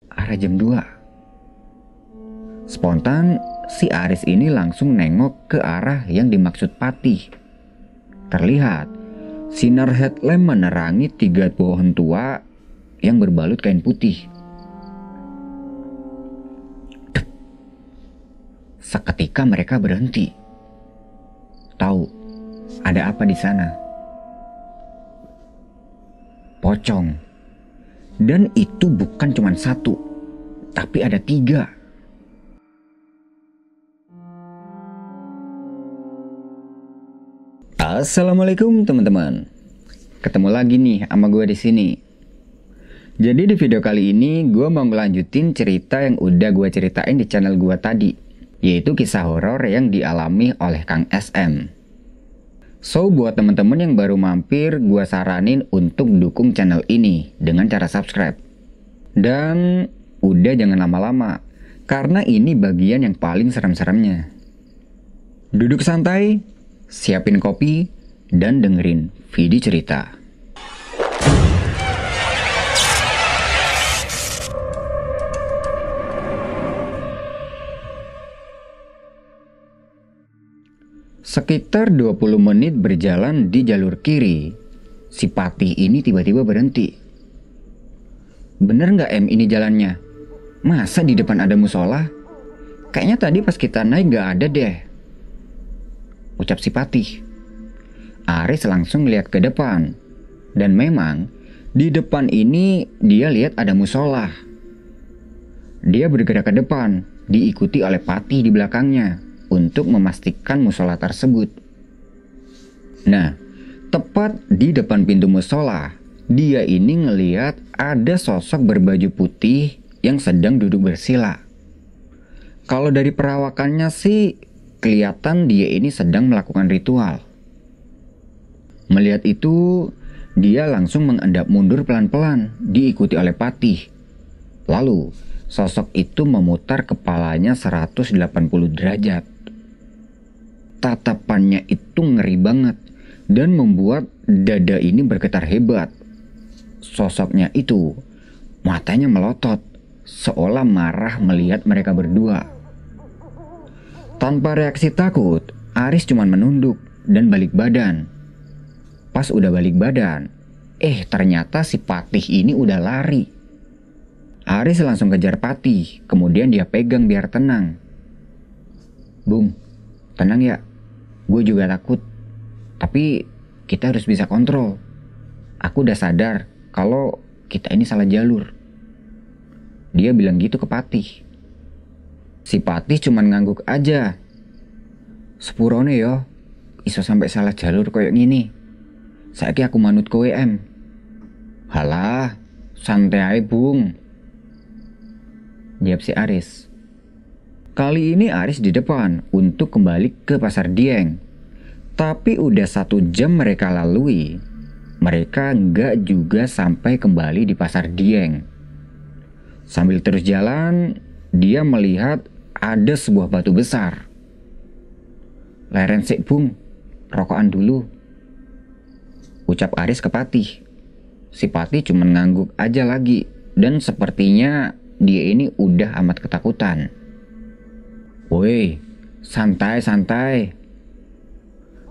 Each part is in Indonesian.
arah jam 2. Spontan, si Aris ini langsung nengok ke arah yang dimaksud Patih. Terlihat, sinar headlamp menerangi 3 pohon tua yang berbalut kain putih. Seketika mereka berhenti. Tahu, ada apa di sana? Pocong. Dan itu bukan cuma 1, tapi ada 3. Assalamualaikum teman-teman. Ketemu lagi nih sama gue di sini. Jadi di video kali ini gue mau ngelanjutin cerita yang udah gue ceritain di channel gue tadi, yaitu kisah horor yang dialami oleh Kang SM. So buat teman-teman yang baru mampir, gue saranin untuk dukung channel ini dengan cara subscribe. Dan udah jangan lama-lama, karena ini bagian yang paling serem-seremnya. Duduk santai, siapin kopi, dan dengerin video cerita. Sekitar 20 menit berjalan di jalur kiri, si Patih ini tiba-tiba berhenti. Bener nggak ini jalannya? Masa di depan ada musola? Kayaknya tadi pas kita naik nggak ada deh, ucap si Patih. Aris langsung lihat ke depan, dan memang di depan ini dia lihat ada musola. Dia bergerak ke depan, diikuti oleh Patih di belakangnya untuk memastikan musola tersebut. Nah, tepat di depan pintu musola, dia ini ngelihat ada sosok berbaju putih yang sedang duduk bersila. Kalau dari perawakannya sih, kelihatan dia ini sedang melakukan ritual. Melihat itu, dia langsung mengendap mundur pelan-pelan, diikuti oleh Patih. Lalu, sosok itu memutar kepalanya 180 derajat. Tatapannya itu ngeri banget dan membuat dada ini bergetar hebat. Sosoknya itu, matanya melotot, seolah marah melihat mereka berdua. Tanpa reaksi takut, Aris cuma menunduk dan balik badan. Pas udah balik badan, ternyata si Patih ini udah lari. Aris langsung kejar Patih, kemudian dia pegang biar tenang. Bung, tenang ya, gue juga takut. Tapi kita harus bisa kontrol. Aku udah sadar kalau kita ini salah jalur. Dia bilang gitu ke Patih. Si Patih cuman ngangguk aja. Sepurone yo, iso sampai salah jalur koyok gini. Saiki aku manut kowe em. Halah, santai ae bung, jawab si Aris. Kali ini Aris di depan untuk kembali ke Pasar Dieng. Tapi udah 1 jam mereka lalui, mereka nggak juga sampai kembali di Pasar Dieng. Sambil terus jalan, dia melihat ada sebuah batu besar. Leren sik bung, rokokan dulu, ucap Aris ke Patih. Si Patih cuma ngangguk aja lagi, dan sepertinya dia ini udah amat ketakutan. Woi, santai-santai,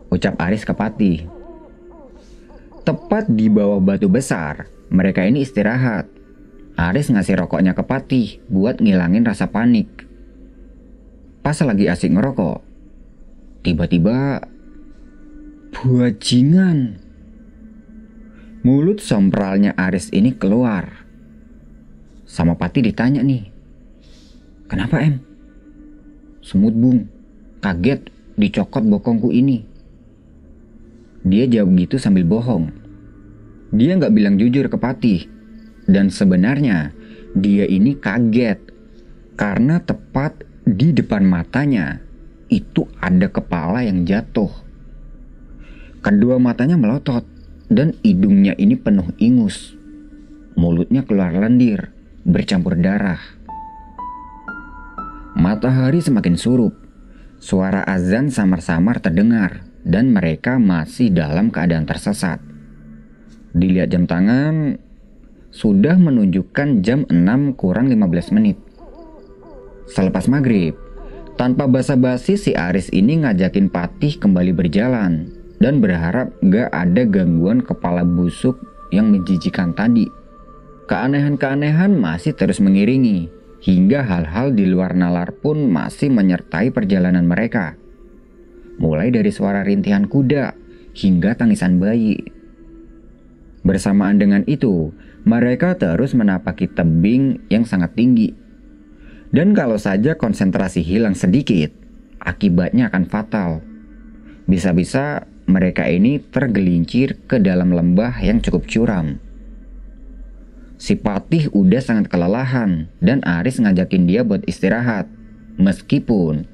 ucap Aris ke Patih. Tepat di bawah batu besar, mereka ini istirahat. Aris ngasih rokoknya ke Patih buat ngilangin rasa panik. Pas lagi asik ngerokok, tiba-tiba bajingan. Mulut sompralnya Aris ini keluar. Sama Patih ditanya nih, kenapa em? Semut bung, kaget dicokot bokongku ini. Dia jawab gitu sambil bohong. Dia nggak bilang jujur ke Patih. Dan sebenarnya dia ini kaget karena tepat di depan matanya itu ada kepala yang jatuh. Kedua matanya melotot dan hidungnya ini penuh ingus. Mulutnya keluar lendir, bercampur darah. Matahari semakin surup. Suara azan samar-samar terdengar dan mereka masih dalam keadaan tersesat. Dilihat jam tangan, sudah menunjukkan jam 6 kurang 15 menit. Selepas maghrib, tanpa basa-basi si Aris ini ngajakin Patih kembali berjalan dan berharap gak ada gangguan kepala busuk yang menjijikan tadi. Keanehan-keanehan masih terus mengiringi, hingga hal-hal di luar nalar pun masih menyertai perjalanan mereka. Mulai dari suara rintihan kuda hingga tangisan bayi. Bersamaan dengan itu, mereka terus menapaki tebing yang sangat tinggi. Dan kalau saja konsentrasi hilang sedikit, akibatnya akan fatal. Bisa-bisa mereka ini tergelincir ke dalam lembah yang cukup curam. Si Patih udah sangat kelelahan dan Aris ngajakin dia buat istirahat, meskipun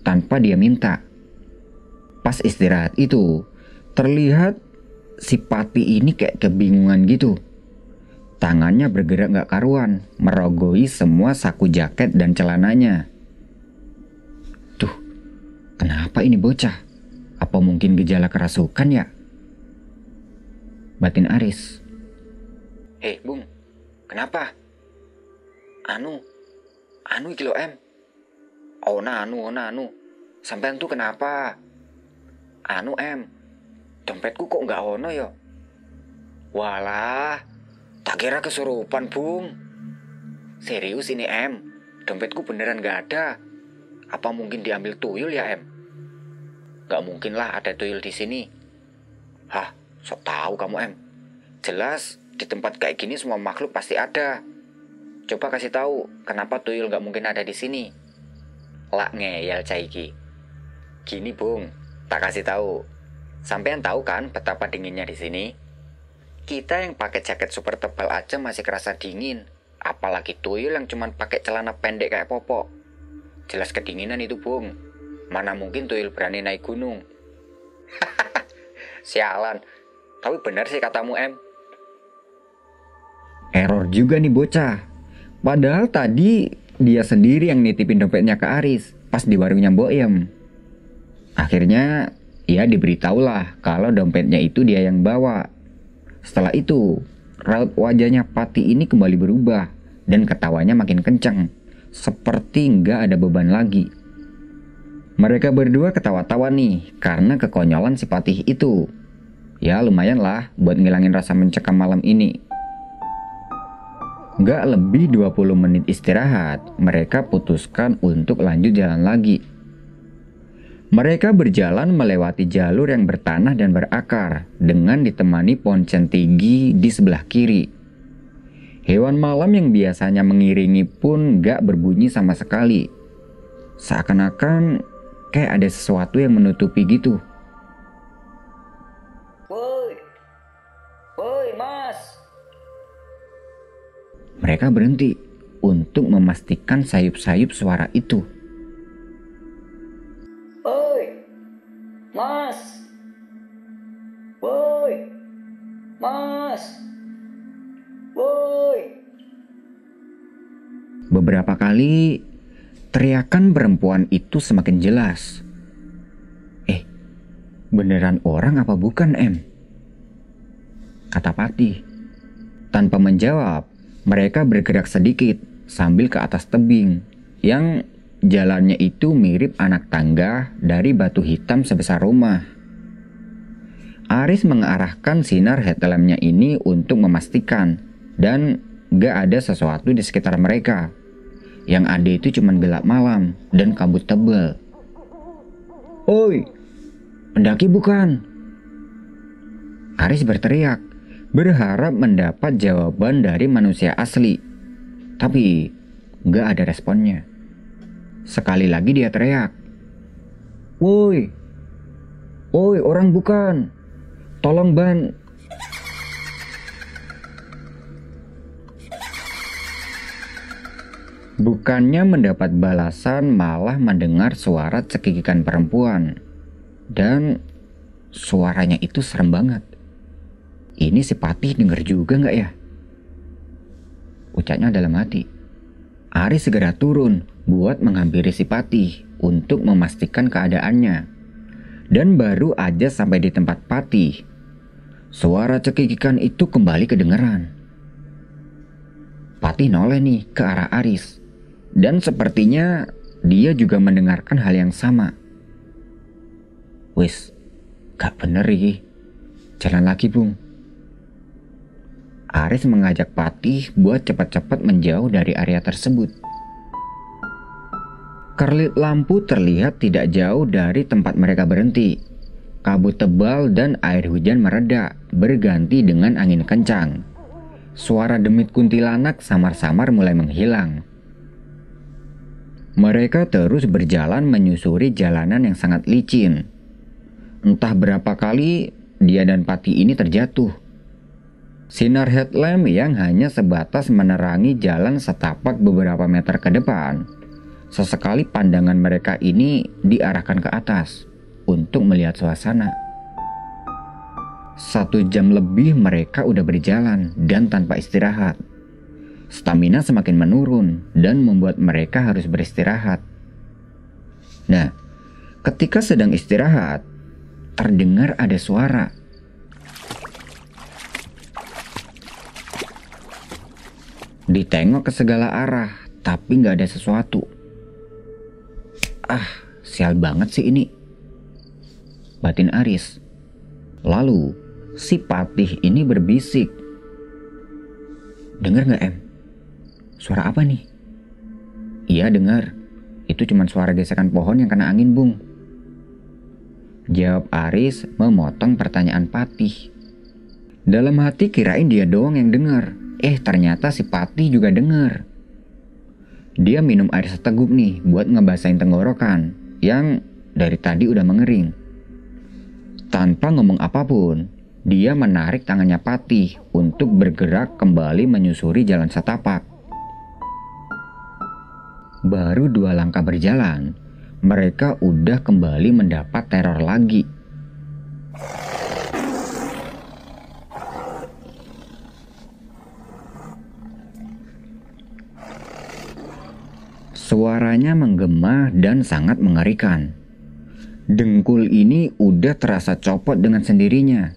tanpa dia minta. Pas istirahat itu, terlihat si Patih ini kayak kebingungan gitu. Tangannya bergerak gak karuan, merogoi semua saku jaket dan celananya. Tuh, kenapa ini bocah? Apa mungkin gejala kerasukan ya? Batin Aris. Hei Bung, kenapa? Anu iki lo em. Ona anu. Sampean tuh kenapa? Anu em, dompetku kok nggak ono yo? Walah, tak kira kesurupan Bung. Serius ini em, dompetku beneran nggak ada. Apa mungkin diambil tuyul ya em? Nggak mungkin lah ada tuyul di sini. Hah, sok tahu kamu em. Jelas di tempat kayak gini semua makhluk pasti ada. Coba kasih tahu kenapa tuyul nggak mungkin ada di sini. Lak ngeyel caiki. Gini Bung, tak kasih tahu. Sampean tahu kan betapa dinginnya di sini? Kita yang pakai jaket super tebal aja masih kerasa dingin. Apalagi tuyul yang cuma pakai celana pendek kayak popok. Jelas kedinginan itu Bung. Mana mungkin tuyul berani naik gunung. Sialan. Tapi benar sih katamu em. Error juga nih bocah. Padahal tadi dia sendiri yang nitipin dompetnya ke Aris pas di warungnya Boem. Akhirnya ia diberitahulah kalau dompetnya itu dia yang bawa. Setelah itu, raut wajahnya Patih ini kembali berubah dan ketawanya makin kencang, seperti nggak ada beban lagi. Mereka berdua ketawa-tawa nih karena kekonyolan si Patih itu. Ya lumayan lah buat ngilangin rasa mencekam malam ini. Nggak lebih 20 menit istirahat, mereka putuskan untuk lanjut jalan lagi. Mereka berjalan melewati jalur yang bertanah dan berakar dengan ditemani poncen tinggi di sebelah kiri. Hewan malam yang biasanya mengiringi pun gak berbunyi sama sekali. Seakan-akan kayak ada sesuatu yang menutupi gitu. Woi mas. Mereka berhenti untuk memastikan sayup-sayup suara itu. Mas. Woi. Mas. Woi. Beberapa kali teriakan perempuan itu semakin jelas. Beneran orang apa bukan em? Kata Patih. Tanpa menjawab, mereka bergerak sedikit sambil ke atas tebing yang jalannya itu mirip anak tangga dari batu hitam sebesar rumah. Aris mengarahkan sinar headlampnya ini untuk memastikan dan gak ada sesuatu di sekitar mereka. Yang ada itu cuma gelap malam dan kabut tebal. Oi, pendaki bukan? Aris berteriak, berharap mendapat jawaban dari manusia asli. Tapi gak ada responnya. Sekali lagi dia teriak. Woi, orang bukan. Tolong ban. Bukannya mendapat balasan, malah mendengar suara cekikikan perempuan. Dan suaranya itu serem banget. Ini si Patih denger juga gak ya? Ucapnya dalam hati. Aris segera turun buat menghampiri si Patih untuk memastikan keadaannya. Dan baru aja sampai di tempat Patih, suara cekikikan itu kembali kedengeran. Patih noleh nih ke arah Aris. Dan sepertinya dia juga mendengarkan hal yang sama. Wis, gak bener iki. Jalan lagi, Bung. Aris mengajak Patih buat cepat-cepat menjauh dari area tersebut. Kerlip lampu terlihat tidak jauh dari tempat mereka berhenti. Kabut tebal dan air hujan mereda, berganti dengan angin kencang. Suara demit kuntilanak samar-samar mulai menghilang. Mereka terus berjalan menyusuri jalanan yang sangat licin. Entah berapa kali dia dan Patih ini terjatuh. Sinar headlamp yang hanya sebatas menerangi jalan setapak beberapa meter ke depan. Sesekali pandangan mereka ini diarahkan ke atas untuk melihat suasana. 1 jam lebih mereka udah berjalan dan tanpa istirahat. Stamina semakin menurun dan membuat mereka harus beristirahat. Nah, ketika sedang istirahat, terdengar ada suara. Ditengok ke segala arah, tapi nggak ada sesuatu. Ah, sial banget sih ini, batin Aris. Lalu, si Patih ini berbisik. Dengar nggak, Em? Suara apa nih? Iya, dengar. Itu cuma suara gesekan pohon yang kena angin, Bung. Jawab Aris memotong pertanyaan Patih. Dalam hati kirain dia doang yang dengar. Ternyata si Patih juga dengar. Dia minum air seteguk nih buat ngebasahin tenggorokan yang dari tadi udah mengering. Tanpa ngomong apapun, dia menarik tangannya Patih untuk bergerak kembali menyusuri jalan setapak. Baru 2 langkah berjalan, mereka udah kembali mendapat teror lagi. Suaranya menggema dan sangat mengerikan. Dengkul ini udah terasa copot dengan sendirinya.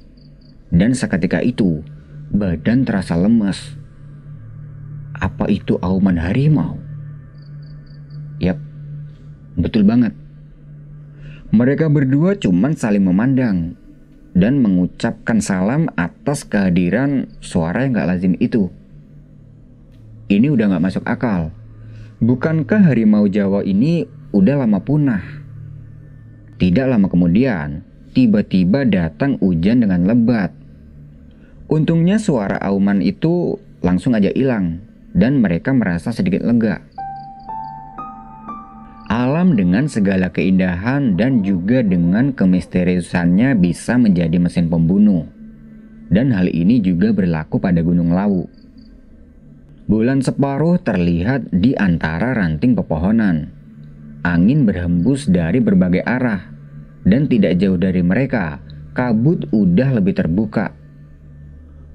Dan seketika itu, badan terasa lemes. Apa itu auman harimau? Yap, betul banget. Mereka berdua cuman saling memandang dan mengucapkan salam atas kehadiran suara yang gak lazim itu. Ini udah gak masuk akal. Bukankah harimau Jawa ini udah lama punah? Tidak lama kemudian, tiba-tiba datang hujan dengan lebat. Untungnya suara auman itu langsung aja hilang dan mereka merasa sedikit lega. Alam dengan segala keindahan dan juga dengan kemisteriusannya bisa menjadi mesin pembunuh. Dan hal ini juga berlaku pada Gunung Lawu. Bulan separuh terlihat di antara ranting pepohonan. Angin berhembus dari berbagai arah. Dan tidak jauh dari mereka, kabut udah lebih terbuka.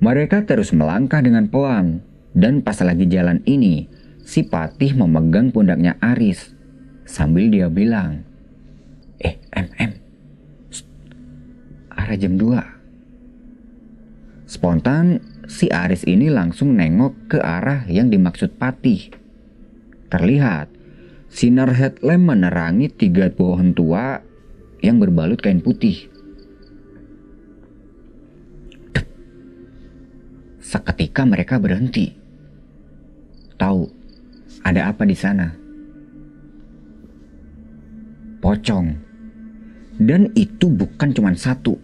Mereka terus melangkah dengan pelan. Dan pas lagi jalan ini, si Patih memegang pundaknya Aris. Sambil dia bilang, Em, arah jam 2. Spontan, si Aris ini langsung nengok ke arah yang dimaksud Patih. Terlihat, sinar headlamp menerangi 3 pohon tua yang berbalut kain putih. Seketika mereka berhenti. Tahu, ada apa di sana? Pocong. Dan itu bukan cuma 1,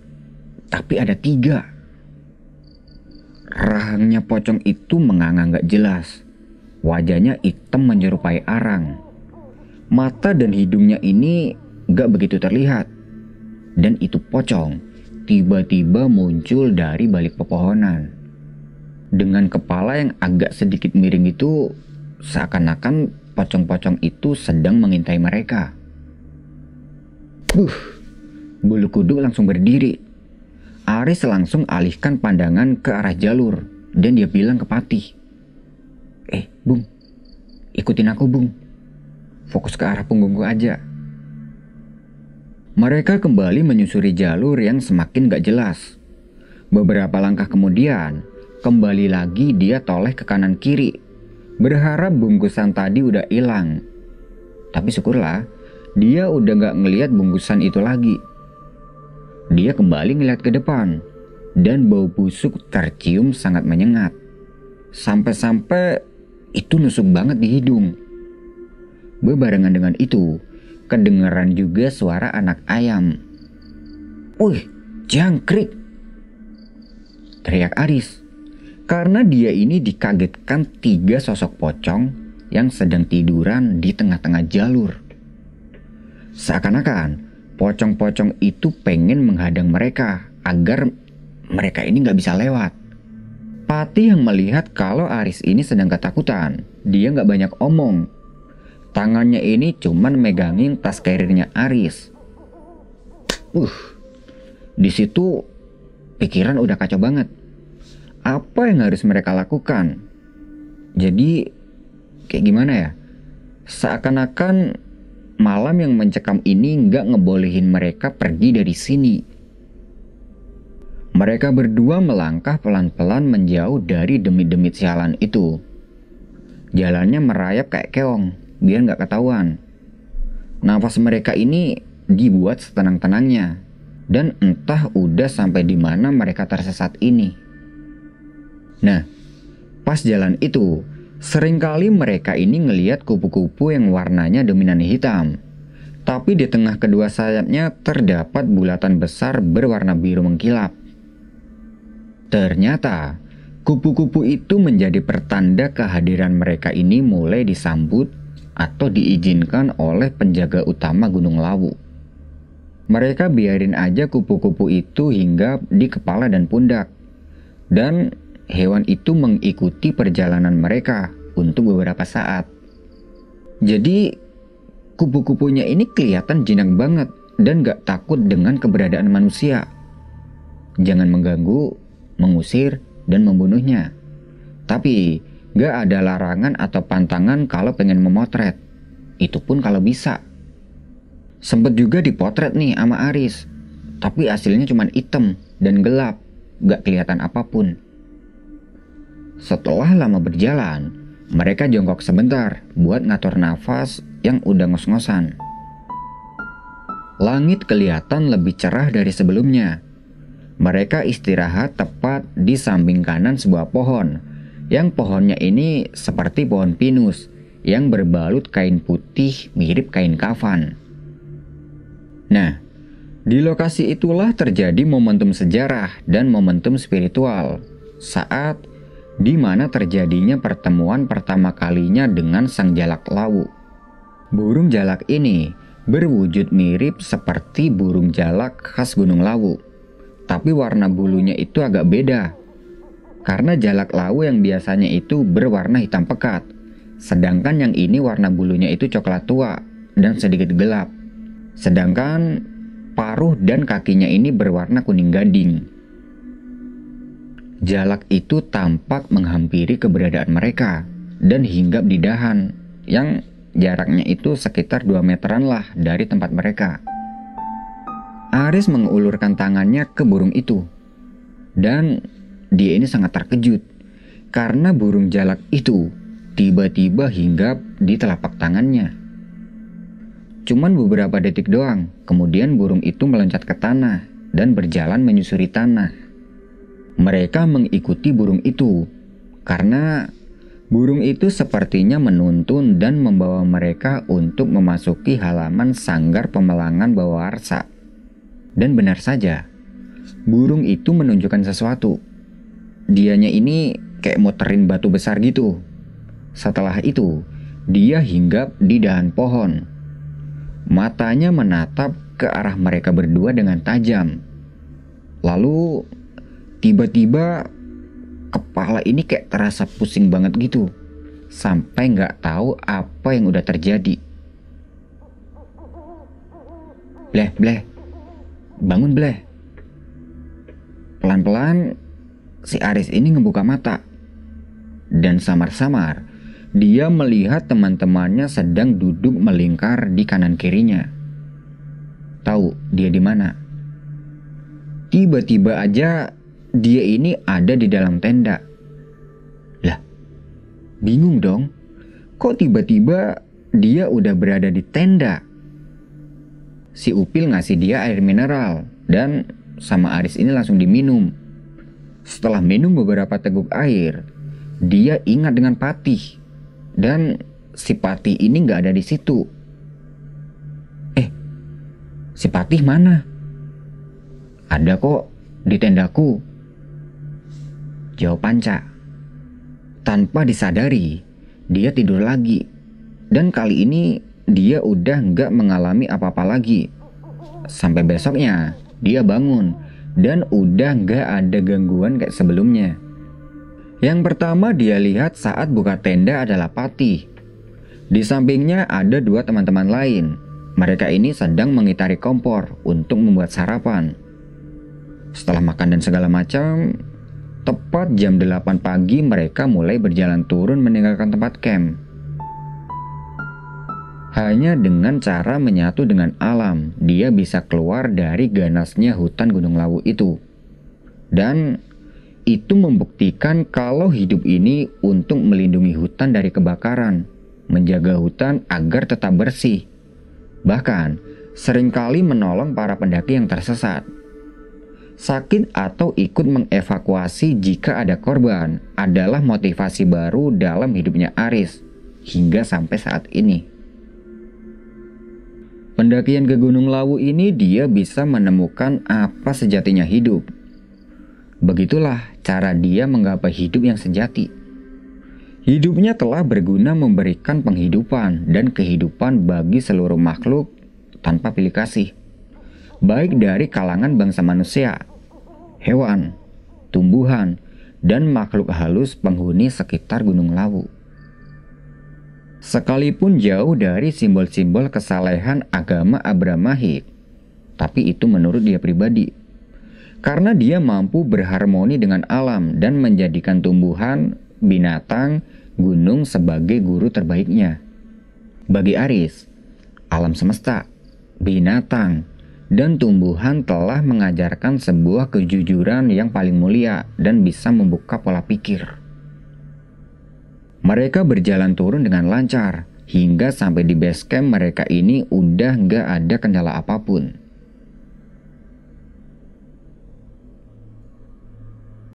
tapi ada 3. Rahangnya pocong itu menganga gak jelas. Wajahnya hitam menyerupai arang. Mata dan hidungnya ini gak begitu terlihat. Dan itu pocong tiba-tiba muncul dari balik pepohonan. Dengan kepala yang agak sedikit miring itu, seakan-akan pocong-pocong itu sedang mengintai mereka. Bulu kuduk langsung berdiri. Aris langsung alihkan pandangan ke arah jalur dan dia bilang ke Patih, Bung, ikutin aku, Bung. Fokus ke arah punggungku aja. Mereka kembali menyusuri jalur yang semakin gak jelas. Beberapa langkah kemudian, kembali lagi dia toleh ke kanan kiri. berharap bungkusan tadi udah hilang. Tapi syukurlah, dia udah gak ngeliat bungkusan itu lagi. Dia kembali ngeliat ke depan, dan bau busuk tercium sangat menyengat. Sampai-sampai itu nusuk banget di hidung. Bebarengan dengan itu, kedengeran juga suara anak ayam. "Wih, jangkrik!" teriak Aris. Karena dia ini dikagetkan 3 sosok pocong yang sedang tiduran di tengah-tengah jalur. Seakan-akan pocong-pocong itu pengen menghadang mereka agar mereka ini gak bisa lewat. Pati yang melihat kalau Aris ini sedang ketakutan, dia gak banyak omong. Tangannya ini cuman megangin tas carrier-nya Aris. Di situ pikiran udah kacau banget. Apa yang harus mereka lakukan? Jadi kayak gimana ya? Seakan-akan malam yang mencekam ini gak ngebolehin mereka pergi dari sini. Mereka berdua melangkah pelan-pelan menjauh dari demit-demit sialan itu. Jalannya merayap kayak keong, biar gak ketahuan. Nafas mereka ini dibuat setenang-tenangnya, dan entah udah sampai di mana mereka tersesat ini. Nah, pas jalan itu, seringkali mereka ini ngelihat kupu-kupu yang warnanya dominan hitam. Tapi di tengah kedua sayapnya terdapat bulatan besar berwarna biru mengkilap. Ternyata, kupu-kupu itu menjadi pertanda kehadiran mereka ini mulai disambut atau diizinkan oleh penjaga utama Gunung Lawu. Mereka biarin aja kupu-kupu itu hinggap di kepala dan pundak. Dan hewan itu mengikuti perjalanan mereka untuk beberapa saat. Jadi kupu-kupunya ini kelihatan jinak banget dan gak takut dengan keberadaan manusia. Jangan mengganggu, mengusir, dan membunuhnya. Tapi gak ada larangan atau pantangan kalau pengen memotret. Itu pun kalau bisa. Sempet juga dipotret nih sama Aris. Tapi hasilnya cuma hitam dan gelap, gak kelihatan apapun. Setelah lama berjalan, mereka jongkok sebentar buat ngatur nafas yang udah ngos-ngosan. Langit kelihatan lebih cerah dari sebelumnya. Mereka istirahat tepat di samping kanan sebuah pohon, yang pohonnya ini seperti pohon pinus yang berbalut kain putih mirip kain kafan. Nah, di lokasi itulah terjadi momentum sejarah dan momentum spiritual saat di mana terjadinya pertemuan pertama kalinya dengan sang jalak lawu. Burung jalak ini berwujud mirip seperti burung jalak khas Gunung Lawu, tapi warna bulunya itu agak beda. Karena jalak lawu yang biasanya itu berwarna hitam pekat, sedangkan yang ini warna bulunya itu coklat tua dan sedikit gelap. Sedangkan paruh dan kakinya ini berwarna kuning gading. Jalak itu tampak menghampiri keberadaan mereka dan hinggap di dahan yang jaraknya itu sekitar 2 meteran lah dari tempat mereka. Aris mengulurkan tangannya ke burung itu dan dia ini sangat terkejut karena burung jalak itu tiba-tiba hinggap di telapak tangannya. Cuman beberapa detik doang, kemudian burung itu meloncat ke tanah dan berjalan menyusuri tanah. Mereka mengikuti burung itu karena burung itu sepertinya menuntun dan membawa mereka untuk memasuki halaman sanggar pemelangan Bawarsa. Dan benar saja, burung itu menunjukkan sesuatu. Dianya ini kayak muterin batu besar gitu. Setelah itu, dia hinggap di dahan pohon. Matanya menatap ke arah mereka berdua dengan tajam. Lalu tiba-tiba kepala ini kayak terasa pusing banget gitu, sampai nggak tahu apa yang udah terjadi. Bleh, bangun bleh. Pelan-pelan si Aris ini ngebuka mata, dan samar-samar dia melihat teman-temannya sedang duduk melingkar di kanan kirinya. Tahu dia di mana? Tiba-tiba aja dia ini ada di dalam tenda. Lah, Bingung dong, kok tiba-tiba dia udah berada di tenda? Si Upil ngasih dia air mineral dan sama Aris ini langsung diminum. Setelah minum beberapa teguk air, dia ingat dengan Patih. Dan si Patih ini gak ada di situ. Si Patih mana? Ada kok di tendaku, jawab Panca. Tanpa disadari, dia tidur lagi. Dan kali ini dia udah gak mengalami apa-apa lagi. Sampai besoknya dia bangun dan udah gak ada gangguan kayak sebelumnya. Yang pertama dia lihat saat buka tenda adalah Patih. Di sampingnya ada dua teman-teman lain. Mereka ini sedang mengitari kompor untuk membuat sarapan. Setelah makan dan segala macam, tepat jam 8 pagi mereka mulai berjalan turun meninggalkan tempat camp. Hanya dengan cara menyatu dengan alam, dia bisa keluar dari ganasnya hutan Gunung Lawu itu. Dan itu membuktikan kalau hidup ini untuk melindungi hutan dari kebakaran, menjaga hutan agar tetap bersih. Bahkan, seringkali menolong para pendaki yang tersesat. Sakit atau ikut mengevakuasi jika ada korban adalah motivasi baru dalam hidupnya Aris, hingga sampai saat ini. Pendakian ke Gunung Lawu ini dia bisa menemukan apa sejatinya hidup. Begitulah cara dia menggapai hidup yang sejati. Hidupnya telah berguna memberikan penghidupan dan kehidupan bagi seluruh makhluk tanpa pilih kasih, baik dari kalangan bangsa manusia, hewan, tumbuhan, dan makhluk halus penghuni sekitar Gunung Lawu. Sekalipun jauh dari simbol-simbol kesalehan agama Abrahmahik, tapi itu menurut dia pribadi. Karena dia mampu berharmoni dengan alam dan menjadikan tumbuhan, binatang, gunung sebagai guru terbaiknya. Bagi Aris, alam semesta, binatang, dan tumbuhan telah mengajarkan sebuah kejujuran yang paling mulia dan bisa membuka pola pikir. Mereka berjalan turun dengan lancar, hingga sampai di base camp mereka ini udah gak ada kendala apapun.